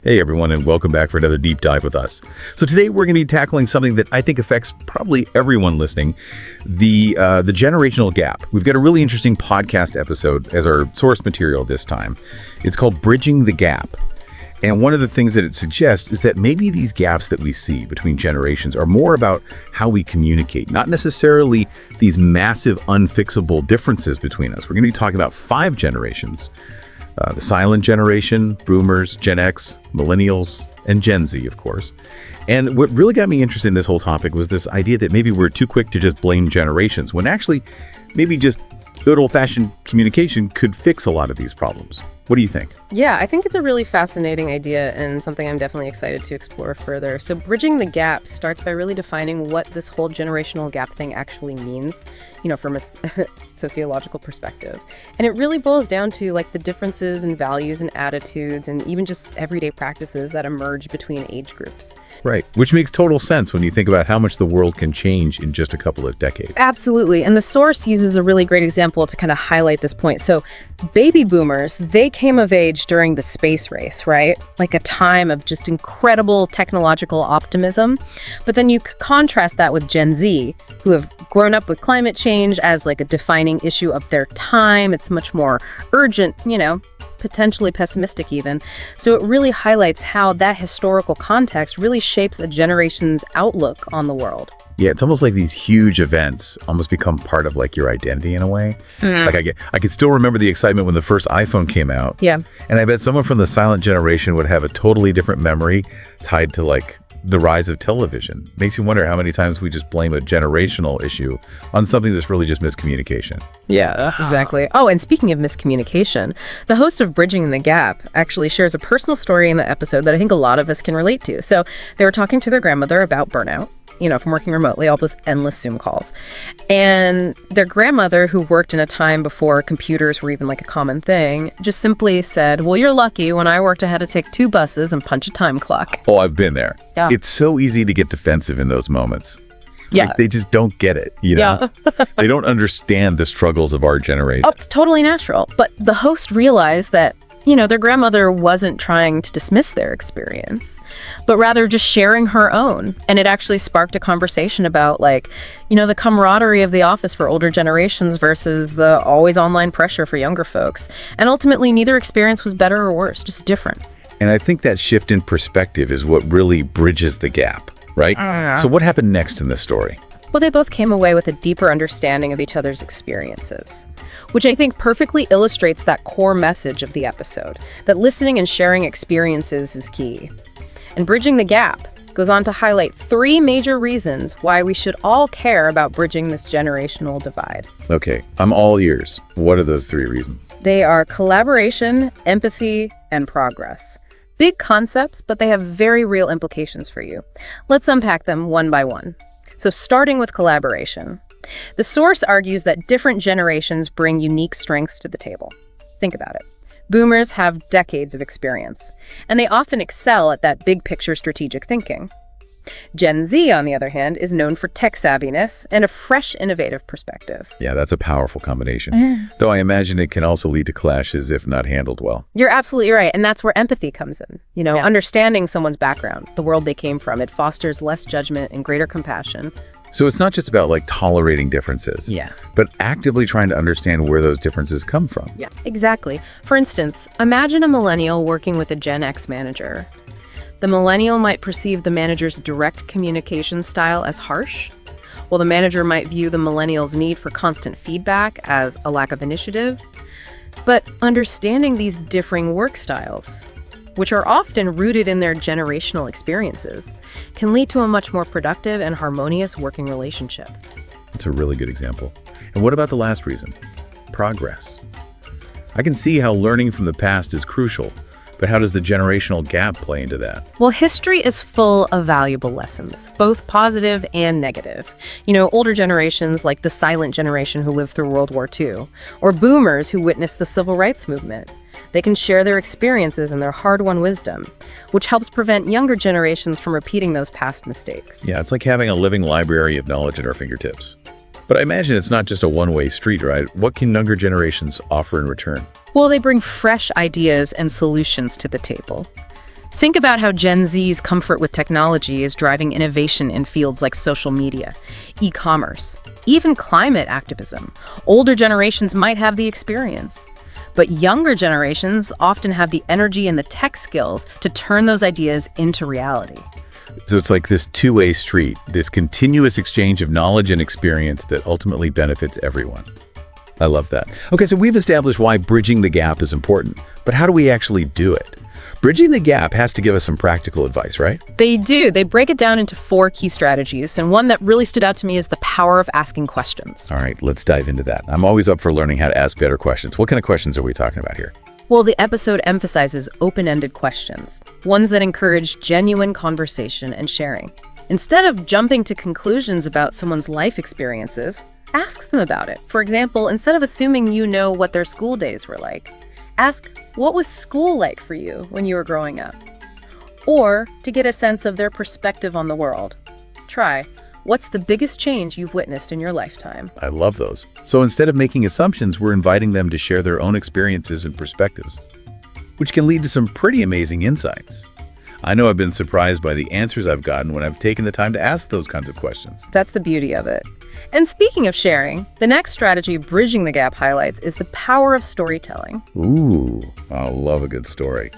Hey everyone, and welcome back for another deep dive with us. So today we're going to be tackling something that I think affects probably everyone listening, the generational gap. We've got a really interesting podcast episode as our source material this time. It's called Bridging the Gap. And one of the things that it suggests is that maybe these gaps that we see between generations are more about how we communicate, not necessarily these massive unfixable differences between us. We're going to be talking about 5 generations. The silent generation, boomers, Gen X, millennials, and Gen Z, of course. And what really got me interested in this whole topic was this idea that maybe we're too quick to just blame generations, when actually maybe just good old-fashioned communication could fix a lot of these problems. What do you think? Yeah, I think it's a really fascinating idea and something I'm definitely excited to explore further. So bridging the gap starts by really defining what this whole generational gap thing actually means, from a sociological perspective. And it really boils down to like the differences in values and attitudes and even just everyday practices that emerge between age groups. Right, which makes total sense when you think about how much the world can change in just a couple of decades. Absolutely. And the source uses a really great example to kind of highlight this point. So baby boomers, they came of age during the space race, right? Like a time of just incredible technological optimism. But then you contrast that with Gen Z, who have grown up with climate change as like a defining issue of their time. It's much more urgent, potentially pessimistic even. So it really highlights how that historical context really shapes a generation's outlook on the world. Yeah, it's almost like these huge events almost become part of like your identity in a way. Like I can still remember the excitement when the first iPhone came out. Yeah. And I bet someone from the silent generation would have a totally different memory tied to like the rise of television. Makes you wonder how many times we just blame a generational issue on something that's really just miscommunication. Yeah, exactly. Oh, and speaking of miscommunication, the host of Bridging the Gap actually shares a personal story in the episode that I think a lot of us can relate to. So they were talking to their grandmother about burnout, from working remotely, all those endless Zoom calls. And their grandmother, who worked in a time before computers were even like a common thing, just simply said, well, you're lucky. When I worked, I had to take 2 buses and punch a time clock. Oh, I've been there. Yeah. It's so easy to get defensive in those moments. Yeah. Like, they just don't get it, Yeah. They don't understand the struggles of our generation. Oh, it's totally natural. But the host realized that their grandmother wasn't trying to dismiss their experience, but rather just sharing her own. And it actually sparked a conversation about the camaraderie of the office for older generations versus the always online pressure for younger folks. And ultimately, neither experience was better or worse, just different. And I think that shift in perspective is what really bridges the gap, right? So what happened next in this story? Well, they both came away with a deeper understanding of each other's experiences, which I think perfectly illustrates that core message of the episode, that listening and sharing experiences is key. And Bridging the Gap goes on to highlight 3 major reasons why we should all care about bridging this generational divide. Okay, I'm all ears. What are those 3 reasons? They are collaboration, empathy, and progress. Big concepts, but they have very real implications for you. Let's unpack them one by one. So starting with collaboration. The source argues that different generations bring unique strengths to the table. Think about it. Boomers have decades of experience, and they often excel at that big picture strategic thinking. Gen Z, on the other hand, is known for tech savviness and a fresh, innovative perspective. Yeah, that's a powerful combination. Though I imagine it can also lead to clashes if not handled well. You're absolutely right, and that's where empathy comes in. Understanding someone's background, the world they came from, it fosters less judgment and greater compassion. So it's not just about tolerating differences, but actively trying to understand where those differences come from. Yeah, exactly. For instance, imagine a millennial working with a Gen X manager. The millennial might perceive the manager's direct communication style as harsh, while the manager might view the millennial's need for constant feedback as a lack of initiative. But understanding these differing work styles, which are often rooted in their generational experiences, can lead to a much more productive and harmonious working relationship. That's a really good example. And what about the last reason? Progress. I can see how learning from the past is crucial, but how does the generational gap play into that? Well, history is full of valuable lessons, both positive and negative. Older generations like the silent generation who lived through World War II, or boomers who witnessed the civil rights movement. They can share their experiences and their hard-won wisdom, which helps prevent younger generations from repeating those past mistakes. Yeah, it's like having a living library of knowledge at our fingertips. But I imagine it's not just a one-way street, right? What can younger generations offer in return? Well, they bring fresh ideas and solutions to the table. Think about how Gen Z's comfort with technology is driving innovation in fields like social media, e-commerce, even climate activism. Older generations might have the experience, but younger generations often have the energy and the tech skills to turn those ideas into reality. So it's like this two-way street, this continuous exchange of knowledge and experience that ultimately benefits everyone. I love that. Okay, so we've established why bridging the gap is important, but how do we actually do it? Bridging the gap has to give us some practical advice, right? They do. They break it down into 4 key strategies, and one that really stood out to me is the power of asking questions. All right, let's dive into that. I'm always up for learning how to ask better questions. What kind of questions are we talking about here? Well, the episode emphasizes open-ended questions, ones that encourage genuine conversation and sharing. Instead of jumping to conclusions about someone's life experiences, ask them about it. For example, instead of assuming you know what their school days were like, ask, what was school like for you when you were growing up? Or, to get a sense of their perspective on the world, try, what's the biggest change you've witnessed in your lifetime? I love those. So instead of making assumptions, we're inviting them to share their own experiences and perspectives, which can lead to some pretty amazing insights. I know I've been surprised by the answers I've gotten when I've taken the time to ask those kinds of questions. That's the beauty of it. And speaking of sharing, the next strategy Bridging the Gap highlights is the power of storytelling. Ooh, I love a good story.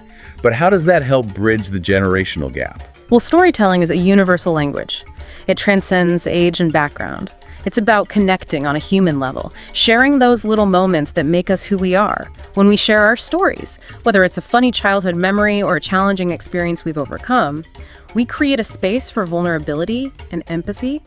But how does that help bridge the generational gap? Well, storytelling is a universal language. It transcends age and background. It's about connecting on a human level, sharing those little moments that make us who we are. When we share our stories, whether it's a funny childhood memory or a challenging experience we've overcome, we create a space for vulnerability and empathy.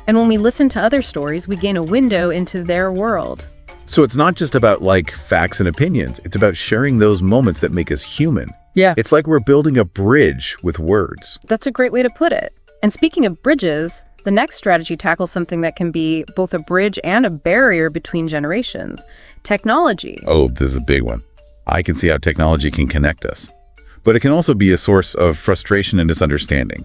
And when we listen to other stories, we gain a window into their world. So it's not just about facts and opinions. It's about sharing those moments that make us human. Yeah. It's like we're building a bridge with words. That's a great way to put it. And speaking of bridges, the next strategy tackles something that can be both a bridge and a barrier between generations: technology. Oh, this is a big one. I can see how technology can connect us. But it can also be a source of frustration and misunderstanding.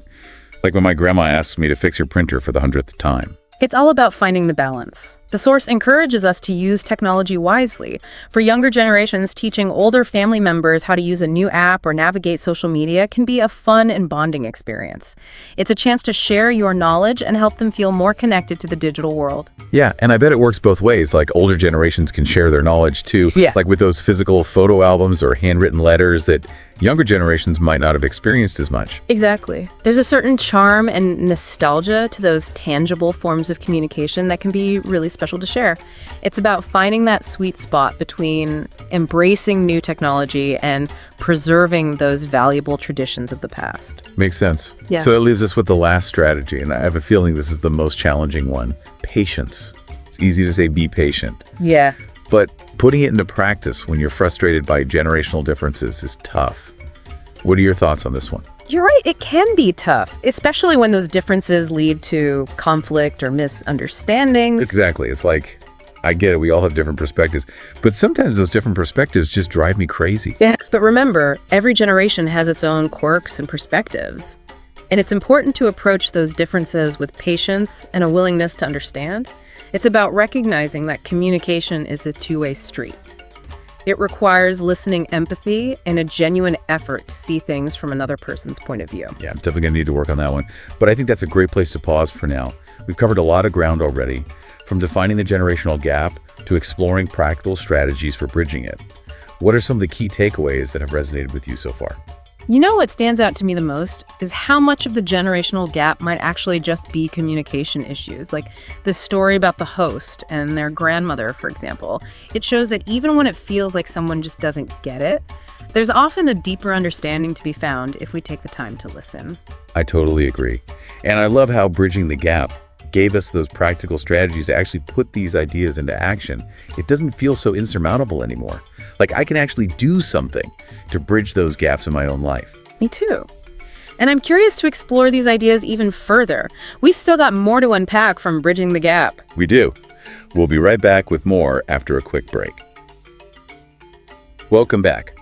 Like when my grandma asks me to fix your printer for the 100th time. It's all about finding the balance. The source encourages us to use technology wisely. For younger generations, teaching older family members how to use a new app or navigate social media can be a fun and bonding experience. It's a chance to share your knowledge and help them feel more connected to the digital world. Yeah, and I bet it works both ways. Like older generations can share their knowledge too. Yeah. Like with those physical photo albums or handwritten letters that younger generations might not have experienced as much. Exactly. There's a certain charm and nostalgia to those tangible forms of communication that can be really special to share. It's about finding that sweet spot between embracing new technology and preserving those valuable traditions of the past. Makes sense. Yeah. So that leaves us with the last strategy, and I have a feeling this is the most challenging one: patience. It's easy to say be patient, Yeah. but putting it into practice when you're frustrated by generational differences is tough. What are your thoughts on this one? You're right, it can be tough, especially when those differences lead to conflict or misunderstandings. Exactly. It's like, I get it, we all have different perspectives, but sometimes those different perspectives just drive me crazy. Yes, but remember, every generation has its own quirks and perspectives. And it's important to approach those differences with patience and a willingness to understand. It's about recognizing that communication is a two-way street. It requires listening empathy and a genuine effort to see things from another person's point of view. Yeah, I'm definitely going to need to work on that one. But I think that's a great place to pause for now. We've covered a lot of ground already, from defining the generational gap to exploring practical strategies for bridging it. What are some of the key takeaways that have resonated with you so far? You know what stands out to me the most is how much of the generational gap might actually just be communication issues. Like the story about the host and their grandmother, for example. It shows that even when it feels like someone just doesn't get it, there's often a deeper understanding to be found if we take the time to listen. I totally agree. And I love how bridging the gap gave us those practical strategies to actually put these ideas into action. It doesn't feel so insurmountable anymore. Like I can actually do something to bridge those gaps in my own life. Me too. And I'm curious to explore these ideas even further. We've still got more to unpack from Bridging the Gap. We do. We'll be right back with more after a quick break. Welcome back.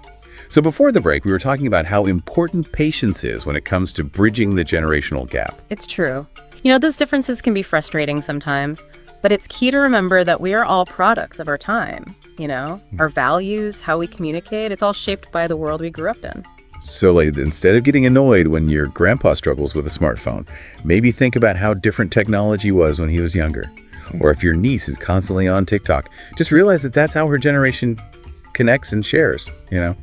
So before the break, we were talking about how important patience is when it comes to bridging the generational gap. It's true. You know, those differences can be frustrating sometimes, but it's key to remember that we are all products of our time. You know, our values, how we communicate, it's all shaped by the world we grew up in. So like, instead of getting annoyed when your grandpa struggles with a smartphone, maybe think about how different technology was when he was younger. Or if your niece is constantly on TikTok, just realize that that's how her generation connects and shares,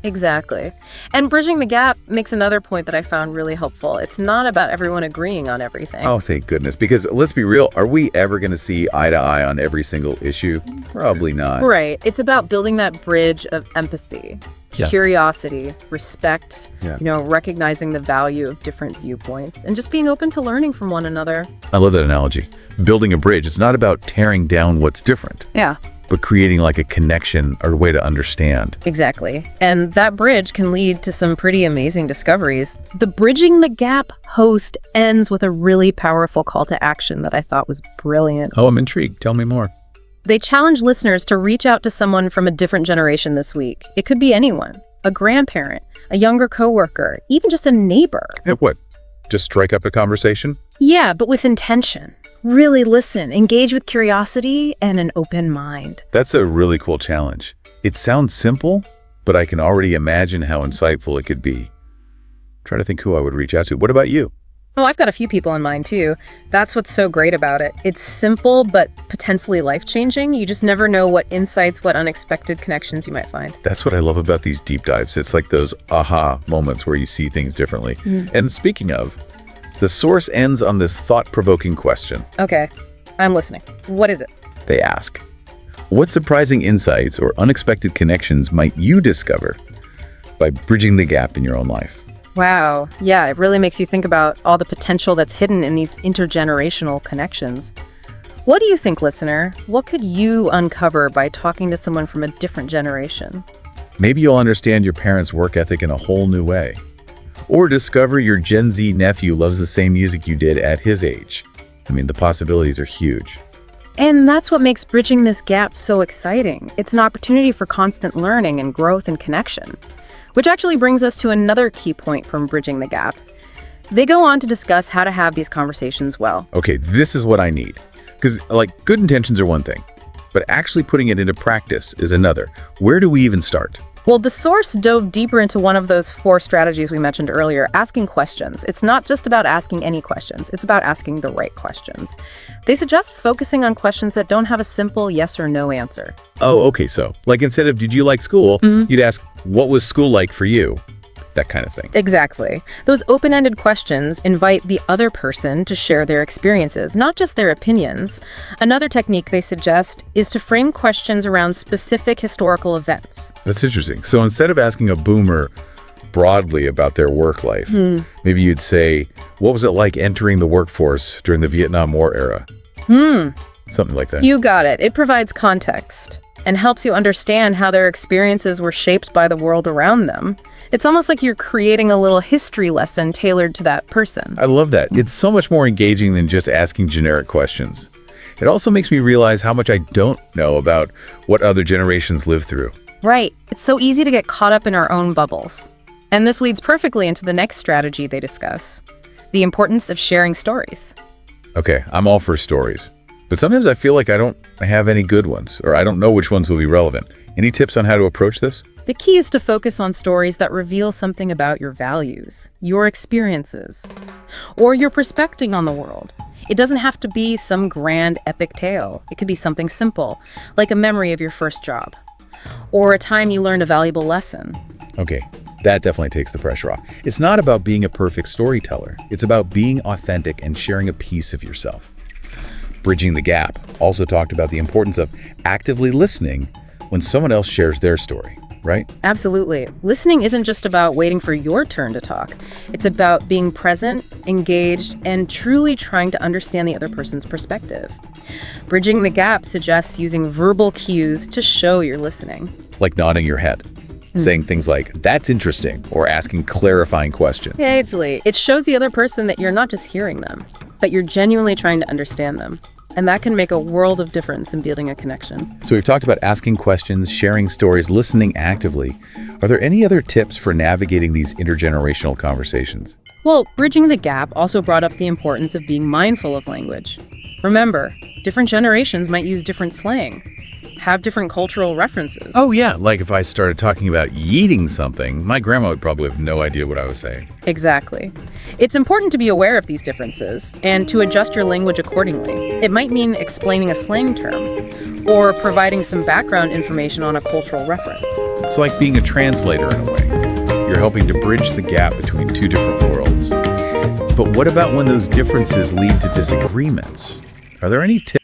Exactly. And bridging the gap makes another point that I found really helpful. It's not about everyone agreeing on everything. Oh, thank goodness. Because let's be real, are we ever going to see eye to eye on every single issue? Probably not. Right. It's about building that bridge of empathy, Yeah. curiosity, respect, Yeah. Recognizing the value of different viewpoints and just being open to learning from one another. I love that analogy. Building a bridge, it's not about tearing down what's different, Yeah. but creating like a connection or a way to understand. Exactly. And that bridge can lead to some pretty amazing discoveries. The Bridging the Gap host ends with a really powerful call to action that I thought was brilliant. Oh, I'm intrigued. Tell me more. They challenge listeners to reach out to someone from a different generation this week. It could be anyone, a grandparent, a younger coworker, even just a neighbor. What? Just strike up a conversation? Yeah, but with intention. Really listen, engage with curiosity and an open mind. That's a really cool challenge. It sounds simple, but I can already imagine how insightful it could be. Try to think who I would reach out to. What about you? Oh, I've got a few people in mind too. That's what's so great about it. It's simple, but potentially life-changing. You just never know what insights, what unexpected connections you might find. That's what I love about these deep dives. It's like those aha moments where you see things differently. And speaking of, the source ends on this thought-provoking question. Okay, I'm listening. What is it? They ask, what surprising insights or unexpected connections might you discover by bridging the gap in your own life? Wow. Yeah, it really makes you think about all the potential that's hidden in these intergenerational connections. What do you think, listener? What could you uncover by talking to someone from a different generation? Maybe you'll understand your parents' work ethic in a whole new way. Or discover your Gen Z nephew loves the same music you did at his age. I mean, the possibilities are huge. And that's what makes bridging this gap so exciting. It's an opportunity for constant learning and growth and connection. Which actually brings us to another key point from Bridging the Gap. They go on to discuss how to have these conversations well. Okay, this is what I need. Because, good intentions are one thing, but actually putting it into practice is another. Where do we even start? Well, the source dove deeper into one of those 4 strategies we mentioned earlier, asking questions. It's not just about asking any questions, it's about asking the right questions. They suggest focusing on questions that don't have a simple yes or no answer. Oh, okay, so, instead of did you like school, you'd ask, what was school like for you? That kind of thing. Exactly. Those open-ended questions invite the other person to share their experiences, not just their opinions. Another technique they suggest is to frame questions around specific historical events. That's interesting. So instead of asking a boomer broadly about their work life, maybe you'd say, what was it like entering the workforce during the Vietnam War era? Something like that. You got it. It provides context and helps you understand how their experiences were shaped by the world around them. It's almost like you're creating a little history lesson tailored to that person. I love that. It's so much more engaging than just asking generic questions. It also makes me realize how much I don't know about what other generations live through. Right. It's so easy to get caught up in our own bubbles. And this leads perfectly into the next strategy they discuss, the importance of sharing stories. Okay, I'm all for stories. But sometimes I feel like I don't have any good ones, or I don't know which ones will be relevant. Any tips on how to approach this? The key is to focus on stories that reveal something about your values, your experiences, or your perspective on the world. It doesn't have to be some grand epic tale. It could be something simple, like a memory of your first job, or a time you learned a valuable lesson. Okay, that definitely takes the pressure off. It's not about being a perfect storyteller. It's about being authentic and sharing a piece of yourself. Bridging the Gap also talked about the importance of actively listening when someone else shares their story, right? Absolutely. Listening isn't just about waiting for your turn to talk. It's about being present, engaged, and truly trying to understand the other person's perspective. Bridging the Gap suggests using verbal cues to show you're listening. Like nodding your head, saying things like, that's interesting, or asking clarifying questions. Yeah, it shows the other person that you're not just hearing them, but you're genuinely trying to understand them. And that can make a world of difference in building a connection. So we've talked about asking questions, sharing stories, listening actively. Are there any other tips for navigating these intergenerational conversations? Well, Bridging the Gap also brought up the importance of being mindful of language. Remember, different generations might use different slang. have different cultural references. Oh, yeah. Like if I started talking about yeeting something, my grandma would probably have no idea what I was saying. Exactly. It's important to be aware of these differences and to adjust your language accordingly. It might mean explaining a slang term or providing some background information on a cultural reference. It's like being a translator in a way. You're helping to bridge the gap between two different worlds. But what about when those differences lead to disagreements? Are there any tips